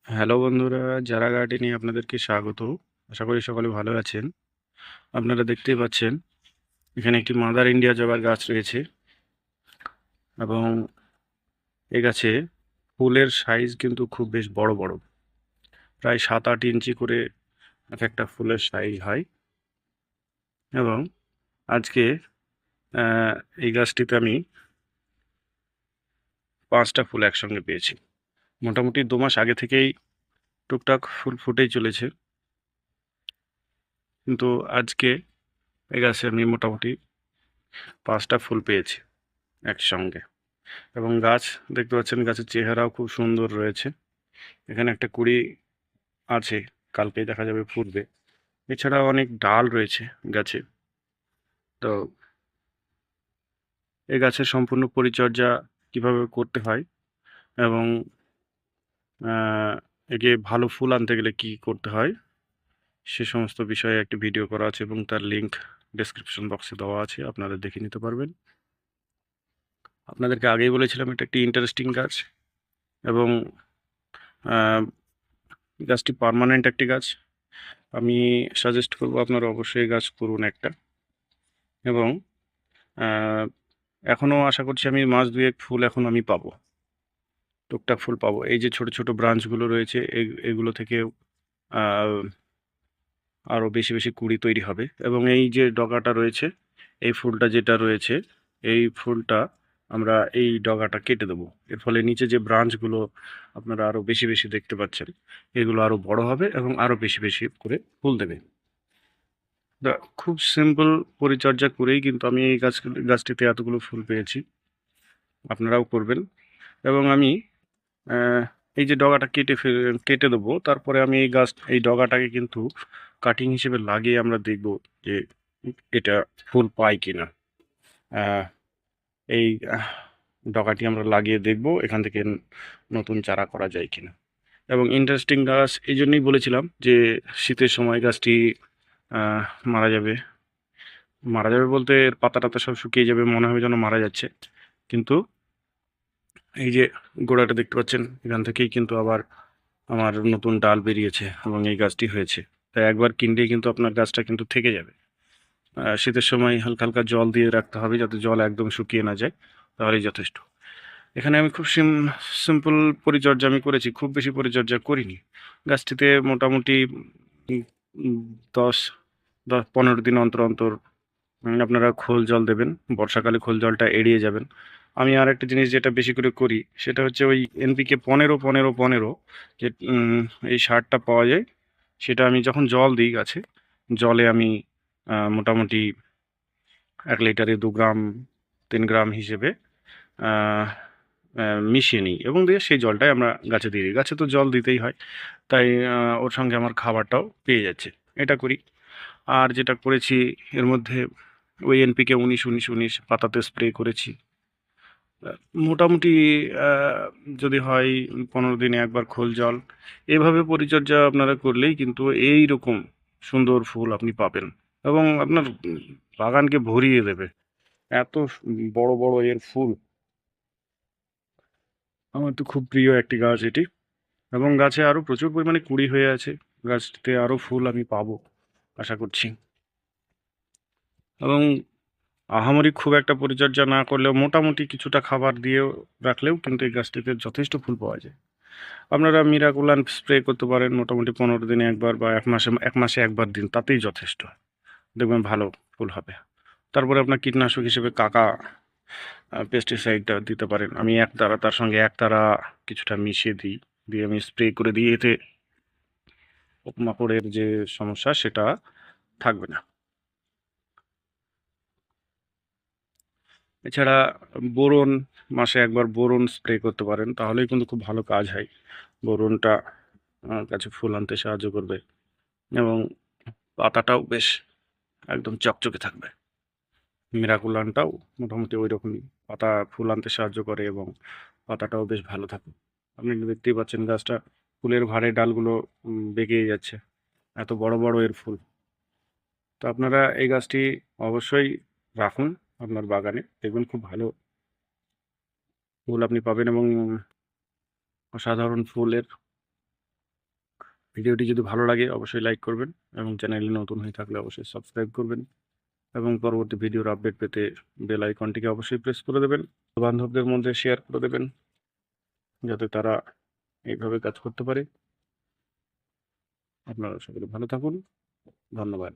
Hello বন্ধুরা, যারা গার্ডেনে আপনাদেরকে স্বাগত। আশা করি সকলে ভালো আছেন। আপনারা দেখতেই পাচ্ছেন এখানে একটি মাদার ইন্ডিয়া জবার গাছ রয়েছে এবং এই গাছে ফুলের সাইজ কিন্তু খুব বেশ বড় বড়, প্রায় 7-8 ইঞ্চি করে এক একটা ফুলের সাইজ হয়। এবং আজকে আহ, এই গাছটিতে আমি 5টা ফুল একসঙ্গে পেয়েছি। মোটামুটি 2 মাস আগে থেকেই টুকটাক ফুল ফুটেই চলেছে, কিন্তু আজকে এই গাছে আমি মোটামুটি 5টা ফুল পেয়েছি একসঙ্গে। এবং গাছ দেখতে পাচ্ছেন, গাছের চেহারাও খুব সুন্দর রয়েছে। এখানে একটা কুঁড়ি আছে, কালকেই দেখা যাবে ফুটবে। এছাড়াও অনেক ডাল রয়েছে গাছে। তো এই গাছের সম্পূর্ণ পরিচর্যা কিভাবে করতে হয় এবং একে ভালো ফুল আনতে গেলে কি করতে হয় সে সমস্ত বিষয়ে একটি ভিডিও করা আছে এবং তার লিংক ডেসক্রিপশন বক্সে দেওয়া আছে, আপনারা দেখে নিতে পারবেন। আপনাদেরকে আগেই বলেছিলাম এটা একটি ইন্টারেস্টিং গাছ এবং আহ, গাছটি পার্মানেন্ট একটি গাছ। আমি সাজেস্ট করব আপনারা অবশ্যই গাছ করুন একটা। এবং এখনও আশা করছি আমি মাস দুয়েক ফুল এখন আমি পাবো, টুকটাক ফুল পাবো। এই যে ছোট ছোট ব্রাঞ্চগুলো রয়েছে, এগুলো থেকে আরও বেশি বেশি কুঁড়ি তৈরি হবে। এবং এই যে ডগাটা রয়েছে, এই ফুলটা যেটা রয়েছে, এই ফুলটা আমরা এই ডগাটা কেটে দেবো। এর ফলে নিচে যে ব্রাঞ্চগুলো আপনারা আরও বেশি বেশি দেখতে পাচ্ছেন, এগুলো আরও বড় হবে এবং আরও বেশি বেশি করে ফুল দেবে। খুব সিম্পল পরিচর্যা করেই কিন্তু আমি এই গাছটিতে এতগুলো ফুল পেয়েছি। আপনারাও করবেন। এবং আমি আহ, এই যে ডগাটা কেটে দেবো, তারপরে আমি এই ডগাটাকে কিন্তু কাটিং হিসেবে লাগিয়ে আমরা দেখব যে এটা ফুল পাই কিনা। আহ, এই ডগাটি আমরা লাগিয়ে দেখব এখান থেকে নতুন চারা করা যায় কিনা। এবং ইন্টারেস্টিং গাছ এই জন্যই বলেছিলাম যে শীতের সময় গাছটি আহ, মারা যাবে। মারা যাবে বলতে এর পাতা টাতা সব শুকিয়ে যাবে, মনে হবে যেন মারা যাচ্ছে। কিন্তু এই যে গোড়াটা দেখতে পাচ্ছেন, এখান থেকেই কিন্তু আবার আমার নতুন ডাল বেরিয়েছে এবং এই গাছটি হয়েছে। তাই একবার কিনলেই কিন্তু আপনার গাছটা কিন্তু থেকে যাবে। শীতের সময় হালকা হালকা জল দিয়ে রাখতে হবে, যাতে জল একদম শুকিয়ে না যায়, তাহলেই যথেষ্ট। এখানে আমি খুব সিম্পল পরিচর্যা আমি করেছি, খুব বেশি পরিচর্যা করিনি। গাছটিতে মোটামুটি উম, উম, 10-15 দিন অন্তর অন্তর আপনারা খোল জল দেবেন। বর্ষাকালে খোল জলটা এড়িয়ে যাবেন। আমি আর একটা জিনিস যেটা বেশি করে করি, সেটা হচ্ছে ওই এনপিকে 15-15-15 যে এই সারটা পাওয়া যায়, সেটা আমি যখন জল দিই গাছে, জলে আমি মোটামুটি 1 লিটারে 2 গ্রাম 3 গ্রাম হিসেবে আহ, মিশিয়ে নিই এবং দিয়ে সেই জলটাই আমরা গাছে দিয়ে দিই। গাছে তো জল দিতেই হয়, তাই ওর সঙ্গে আমার খাবারটাও পেয়ে যাচ্ছে। এটা করি। আর যেটা করেছি এর মধ্যে ওই এনপিকে 19-19-19 পাতাতে স্প্রে করেছি। আহ, মোটামুটি আহ, যদি হয় 15 দিনে একবার খোল জল। এভাবে পরিচর্যা আপনারা করলেই কিন্তু এই রকম সুন্দর ফুল আপনি পাবেন এবং আপনার বাগানকে ভরিয়ে দেবে। এত বড় বড় এর ফুল। আমার তো খুব প্রিয় একটি গাছ এটি। এবং গাছে আরও প্রচুর পরিমাণে কুঁড়ি হয়ে আছে। গাছটিতে আরও ফুল আমি পাবো আশা করছি। এবং আহামরি খুব একটা পরিচর্যা না করলেও মোটামুটি কিছুটা খাবার দিয়েও রাখলেও কিন্তু এই গাছটিতে যথেষ্ট ফুল পাওয়া যায়। আপনারা মিরাকুলান স্প্রে করতে পারেন মোটামুটি 15 দিনে একবার, বা 1 মাসে একবার দিন, তাতেই যথেষ্ট। দেখবেন ভালো ফুল হবে। তারপরে আপনার কীটনাশক হিসেবে কাকা পেস্টিসাইডটা দিতে পারেন। আমি তার সঙ্গে একতারা কিছুটা মিশিয়ে দিই, দিয়ে আমি স্প্রে করে দিই। এতে পোকামাকড়ের যে সমস্যা সেটা থাকবে না। এছাড়া বোরন, মাসে একবার বোরন স্প্রে করতে পারেন, তাহলেই কিন্তু খুব ভালো কাজ হয়। বোরনটা গাছে ফুল আনতে সাহায্য করবে এবং পাতাটাও বেশ একদম চকচকে থাকবে। মিরাকুলানটাও মোটামুটি ওই রকমই, পাতা ফুল আনতে সাহায্য করে এবং পাতাটাও বেশ ভালো থাকে। আপনি দেখতেই পাচ্ছেন গাছটা ফুলের ভারে ডালগুলো বেঁকে যাচ্ছে, এত বড় বড় এর ফুল। তো আপনারা এই গাছটি অবশ্যই রাখুন আপনার বাগানে, দেখবেন খুব ভালো ফুল আপনি পাবেন এবং অসাধারণ ফুলের ভিডিওটি যদি ভালো লাগে অবশ্যই লাইক করবেন এবং চ্যানেলে নতুন হয়ে থাকলে অবশ্যই সাবস্ক্রাইব করবেন এবং পরবর্তী ভিডিওর আপডেট পেতে বেল আইকনটিকে অবশ্যই প্রেস করে দেবেন। বান্ধবদের মধ্যে শেয়ার করে দেবেন যাতে তারা এইভাবে কাজ করতে পারে। আপনারা সকলে ভালো থাকুন। ধন্যবাদ।